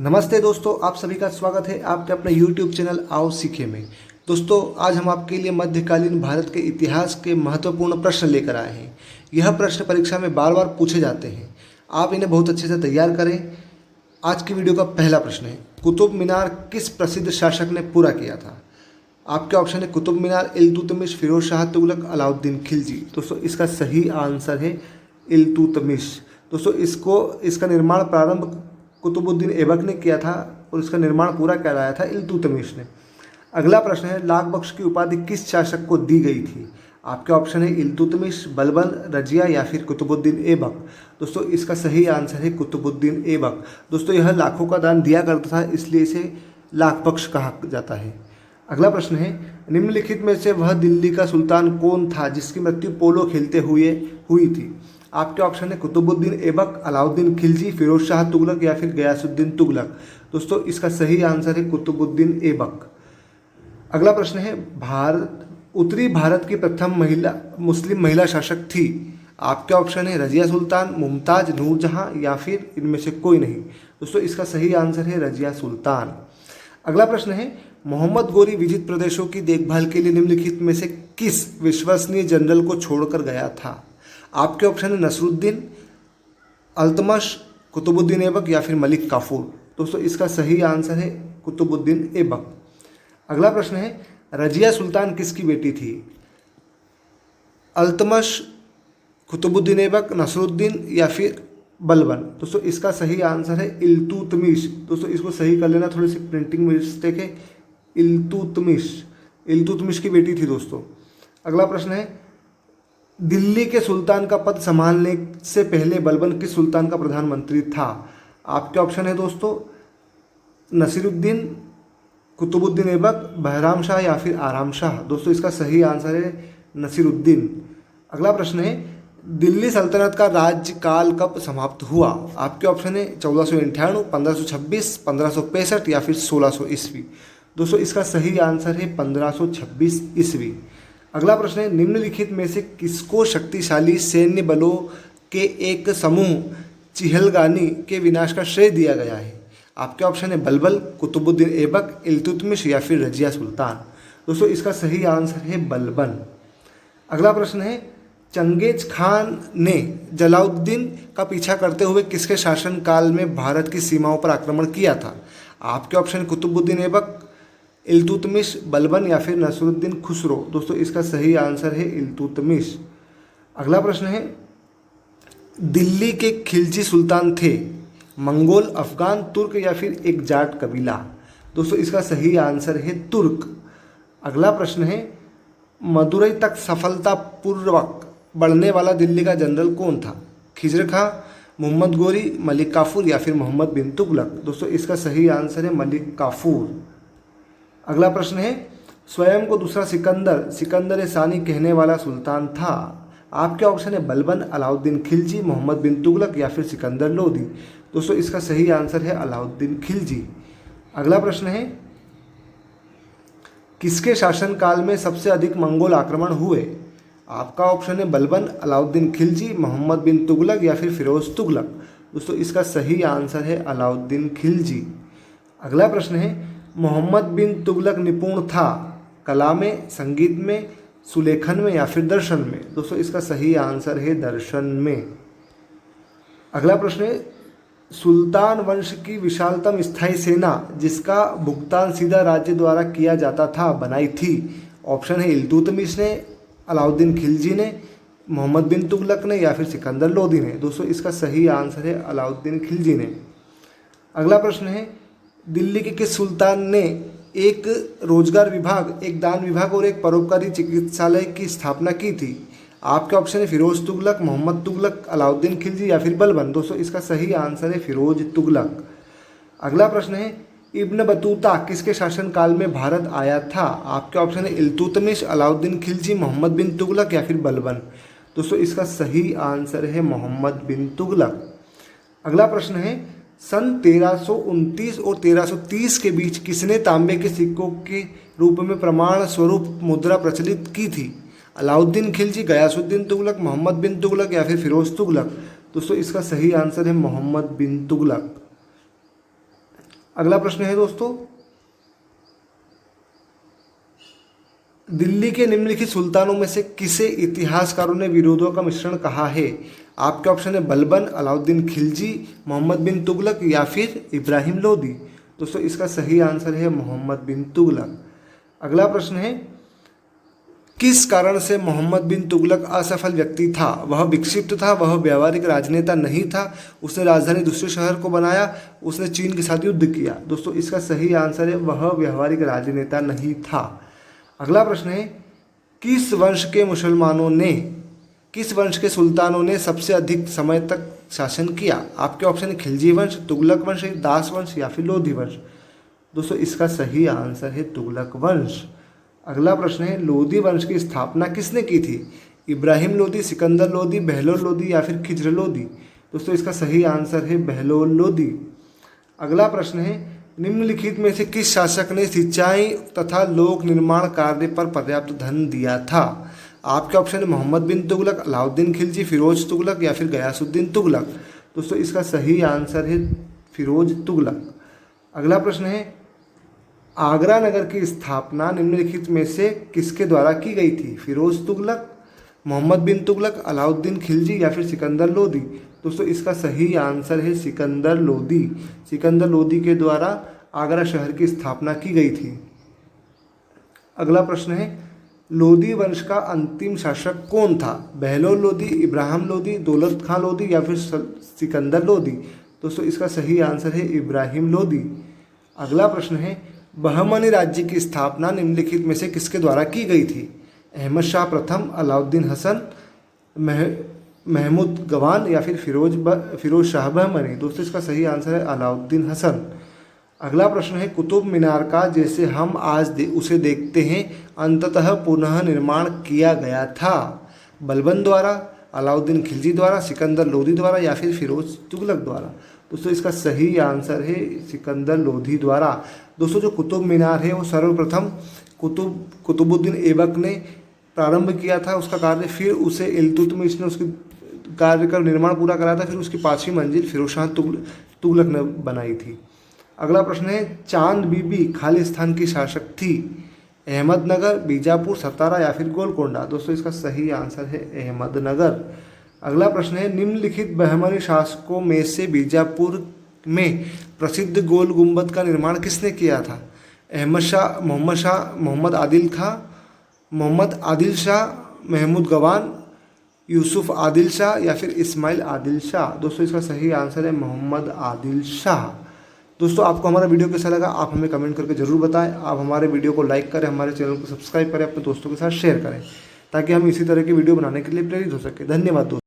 नमस्ते दोस्तों, आप सभी का स्वागत है आपके अपने YouTube चैनल आओ सीखे में। दोस्तों, आज हम आपके लिए मध्यकालीन भारत के इतिहास के महत्वपूर्ण प्रश्न लेकर आए हैं। यह प्रश्न परीक्षा में बार बार पूछे जाते हैं। आप इन्हें बहुत अच्छे से तैयार करें। आज की वीडियो का पहला प्रश्न है, कुतुब मीनार किस प्रसिद्ध शासक ने पूरा किया था? आपके ऑप्शन है कुतुब मीनार, इल्तुतमिश, फिरोज शाह तुगलक, अलाउद्दीन खिलजी। दोस्तों, इसका सही आंसर है इल्तुतमिश। दोस्तों, इसका निर्माण प्रारंभ कुतुबुद्दीन ऐबक ने किया था और इसका निर्माण पूरा कराया था इल्तुतमिश ने। अगला प्रश्न है, लाख बख्श की उपाधि किस शासक को दी गई थी? आपके ऑप्शन है इल्तुतमिश, बलबन, रजिया या फिर कुतुबुद्दीन ऐबक। दोस्तों, इसका सही आंसर है कुतुबुद्दीन ऐबक। दोस्तों, यह लाखों का दान दिया करता था, इसलिए इसे लाख बख्श कहा जाता है। अगला प्रश्न है, निम्नलिखित में से वह दिल्ली का सुल्तान कौन था जिसकी मृत्यु पोलो खेलते हुए हुई थी? आपके ऑप्शन है कुतुबुद्दीन ऐबक, अलाउद्दीन खिलजी, फिरोज शाह तुगलक या फिर गयासुद्दीन तुगलक। दोस्तों, इसका सही आंसर है कुतुबुद्दीन ऐबक। अगला प्रश्न है, उत्तरी भारत की प्रथम मुस्लिम महिला शासक थी? आपके ऑप्शन है रजिया सुल्तान, मुमताज, नूरजहां या फिर इनमें से कोई नहीं। दोस्तों, इसका सही आंसर है रजिया सुल्तान। अगला प्रश्न है, मोहम्मद गोरी विजित प्रदेशों की देखभाल के लिए निम्नलिखित में से किस विश्वसनीय जनरल को छोड़कर गया था? आपके ऑप्शन है नसरुद्दीन, अल्तमश, कुतुबुद्दीन ऐबक या फिर मलिक काफूर। दोस्तों, इसका सही आंसर है कुतुबुद्दीन ऐबक। अगला प्रश्न है, रजिया सुल्तान किसकी बेटी थी? अल्तमश, कुतुबुद्दीन ऐबक, नसरुद्दीन या फिर बलबन। दोस्तों, इसका सही आंसर है इल्तुतमिश। दोस्तों, इसको सही कर लेना, थोड़ी सी प्रिंटिंग मिस्टेक है। इल्तुतमिश की बेटी थी दोस्तों। अगला प्रश्न है, दिल्ली के सुल्तान का पद संभालने से पहले बलबन किस सुल्तान का प्रधानमंत्री था? आपके ऑप्शन है दोस्तों नसीरुद्दीन, कुतुबुद्दीन ऐबक, बहराम शाह या फिर आराम शाह। दोस्तों, इसका सही आंसर है नसीरुद्दीन। अगला प्रश्न है, दिल्ली सल्तनत का राज्यकाल कब समाप्त हुआ? आपके ऑप्शन है 1498, 1526, 1565 या फिर 1600 ईस्वी। दोस्तों, इसका सही आंसर है 1526 ईस्वी। अगला प्रश्न है, निम्नलिखित में से किसको शक्तिशाली सैन्य बलों के एक समूह चिहलगानी के विनाश का श्रेय दिया गया है? आपके ऑप्शन है बलबल, कुतुबुद्दीन ऐबक, इल्तुतमिश या फिर रजिया सुल्तान। दोस्तों, इसका सही आंसर है बलबन। अगला प्रश्न है, चंगेज खान ने जलालुद्दीन का पीछा करते हुए किसके शासनकाल में भारत की सीमाओं पर आक्रमण किया था? आपके ऑप्शन कुतुबुद्दीन ऐबक, इल्तुतमिश, बलबन या फिर नसरुद्दीन खुसरो। दोस्तों, इसका सही आंसर है इल्तुतमिश। अगला प्रश्न है, दिल्ली के खिलजी सुल्तान थे मंगोल, अफगान, तुर्क या फिर एक जाट कबीला? दोस्तों, इसका सही आंसर है तुर्क। अगला प्रश्न है, मदुरई तक सफलतापूर्वक बढ़ने वाला दिल्ली का जनरल कौन था? खिजर खां, मोहम्मद गोरी, मलिक काफूर या फिर मोहम्मद बिन तुगलक? दोस्तों, इसका सही आंसर है मलिक काफूर। अगला प्रश्न है, स्वयं को दूसरा सिकंदर सानी कहने वाला सुल्तान था? आपके ऑप्शन है बलबन, अलाउद्दीन खिलजी, मोहम्मद बिन तुगलक या फिर सिकंदर लोदी। दोस्तों, इसका सही आंसर है अलाउद्दीन खिलजी। अगला प्रश्न है, किसके शासनकाल में सबसे अधिक मंगोल आक्रमण हुए? आपका ऑप्शन है बलबन, अलाउद्दीन खिलजी, मोहम्मद बिन तुगलक या फिर फिरोज तुगलक। दोस्तों, इसका सही आंसर है अलाउद्दीन खिलजी। अगला प्रश्न है, मोहम्मद बिन तुगलक निपुण था कला में, संगीत में, सुलेखन में या फिर दर्शन में? दोस्तों, इसका सही आंसर है दर्शन में। अगला प्रश्न है, सुल्तान वंश की विशालतम स्थायी सेना जिसका भुगतान सीधा राज्य द्वारा किया जाता था बनाई थी? ऑप्शन है इल्तुतमिश ने, अलाउद्दीन खिलजी ने, मोहम्मद बिन तुगलक ने या फिर सिकंदर लोदी ने? दोस्तों, इसका सही आंसर है अलाउद्दीन खिलजी ने। अगला प्रश्न है, दिल्ली के किस सुल्तान ने एक रोजगार विभाग, एक दान विभाग और एक परोपकारी चिकित्सालय की स्थापना की थी? आपके ऑप्शन है फिरोज तुगलक, मोहम्मद तुगलक, अलाउद्दीन खिलजी या फिर बलबन। दोस्तों, इसका सही आंसर है फिरोज तुगलक। अगला प्रश्न है, इब्न बतूता किसके शासनकाल में भारत आया था? आपके ऑप्शन है इल्तुतमिश, अलाउद्दीन खिलजी, मोहम्मद बिन तुगलक या फिर बलबन। दोस्तों, इसका सही आंसर है मोहम्मद बिन तुगलक। अगला प्रश्न है, सन 1329 और 1330 के बीच किसने तांबे के सिक्कों के रूप में प्रमाण स्वरूप मुद्रा प्रचलित की थी? अलाउद्दीन खिलजी, गयासुद्दीन तुगलक, मोहम्मद बिन तुगलक या फिर फिरोज तुगलक? दोस्तों, इसका सही आंसर है मोहम्मद बिन तुगलक। अगला प्रश्न है दोस्तों, दिल्ली के निम्नलिखित सुल्तानों में से किसे इतिहासकारों ने विरोधों का मिश्रण कहा है? आपके ऑप्शन है बलबन, अलाउद्दीन खिलजी, मोहम्मद बिन तुगलक या फिर इब्राहिम लोदी। दोस्तों इसका सही आंसर है मोहम्मद बिन तुगलक। अगला प्रश्न है, किस कारण से मोहम्मद बिन तुगलक असफल व्यक्ति था? वह विक्षिप्त था, वह व्यावहारिक राजनेता नहीं था, उसने राजधानी दूसरे शहर को बनाया, उसने चीन के साथ युद्ध किया। दोस्तों इसका सही आंसर है वह व्यावहारिक राजनेता नहीं था। अगला प्रश्न है, किस वंश के सुल्तानों ने सबसे अधिक समय तक शासन किया? आपके ऑप्शन है खिलजी वंश, तुगलक वंश, दास वंश या फिर लोधी वंश। दोस्तों इसका सही आंसर है तुगलक वंश। अगला प्रश्न है, लोधी वंश की स्थापना किसने की थी? इब्राहिम लोदी, सिकंदर लोदी, बहलोल लोदी या फिर खिज्र लोदी। दोस्तों इसका सही आंसर है बहलोल लोदी। अगला प्रश्न है, निम्नलिखित में से किस शासक ने सिंचाई तथा लोक निर्माण कार्य पर पर्याप्त धन दिया था? आपके ऑप्शन है मोहम्मद बिन तुगलक, अलाउद्दीन खिलजी, फिरोज तुगलक या फिर गयासुद्दीन तुगलक। दोस्तों इसका सही आंसर है फिरोज तुगलक। अगला प्रश्न है, आगरा नगर की स्थापना निम्नलिखित में से किसके द्वारा की गई थी? फिरोज तुगलक, मोहम्मद बिन तुगलक, अलाउद्दीन खिलजी या फिर सिकंदर लोदी। दोस्तों इसका सही आंसर है सिकंदर लोदी। सिकंदर लोदी के द्वारा आगरा शहर की स्थापना की गई थी। अगला प्रश्न है, लोदी वंश का अंतिम शासक कौन था? बहलोल लोदी, इब्राहिम लोदी, दौलत खां लोदी या फिर सिकंदर लोदी। दोस्तों इसका सही आंसर है इब्राहिम लोदी। अगला प्रश्न है, बहमनी राज्य की स्थापना निम्नलिखित में से किसके द्वारा की गई थी? अहमद शाह प्रथम, अलाउद्दीन हसन, महमूद गवान या फिर फिरोज शाह बहमनी। दोस्तों इसका सही आंसर है अलाउद्दीन हसन। अगला प्रश्न है, कुतुब मीनार का जैसे हम आज उसे देखते हैं अंततः पुनः निर्माण किया गया था? बलबन द्वारा, अलाउद्दीन खिलजी द्वारा, सिकंदर लोदी द्वारा या फिर फिरोज तुगलक द्वारा। दोस्तों इसका सही आंसर है सिकंदर लोदी द्वारा। दोस्तों जो कुतुब मीनार है वो सर्वप्रथम कुतुबुद्दीन ऐबक ने प्रारंभ किया था उसका कार्य, फिर उसे इल्तुतमिश ने उसके कार्य का निर्माण पूरा कराया था, फिर उसकी 5वीं मंजिल फिरोज शाह तुगलक ने बनाई थी। अगला प्रश्न है, चांद बीबी खालिस्तान की शासक थी? अहमदनगर, बीजापुर, सतारा या फिर गोलकोंडा। दोस्तों इसका सही आंसर है अहमदनगर। अगला प्रश्न है, निम्नलिखित बहमनी शासकों में से बीजापुर में प्रसिद्ध गोल गुंबद का निर्माण किसने किया था? मोहम्मद आदिल शाह, महमूद गवान, यूसुफ आदिल शाह या फिर इस्माइल आदिल शाह। दोस्तों इसका सही आंसर है मोहम्मद आदिल शाह। दोस्तों आपको हमारा वीडियो कैसा लगा आप हमें कमेंट करके ज़रूर बताएं। आप हमारे वीडियो को लाइक करें, हमारे चैनल को सब्सक्राइब करें, अपने दोस्तों के साथ शेयर करें ताकि हम इसी तरह की वीडियो बनाने के लिए प्रेरित हो सके। धन्यवाद दोस्तों।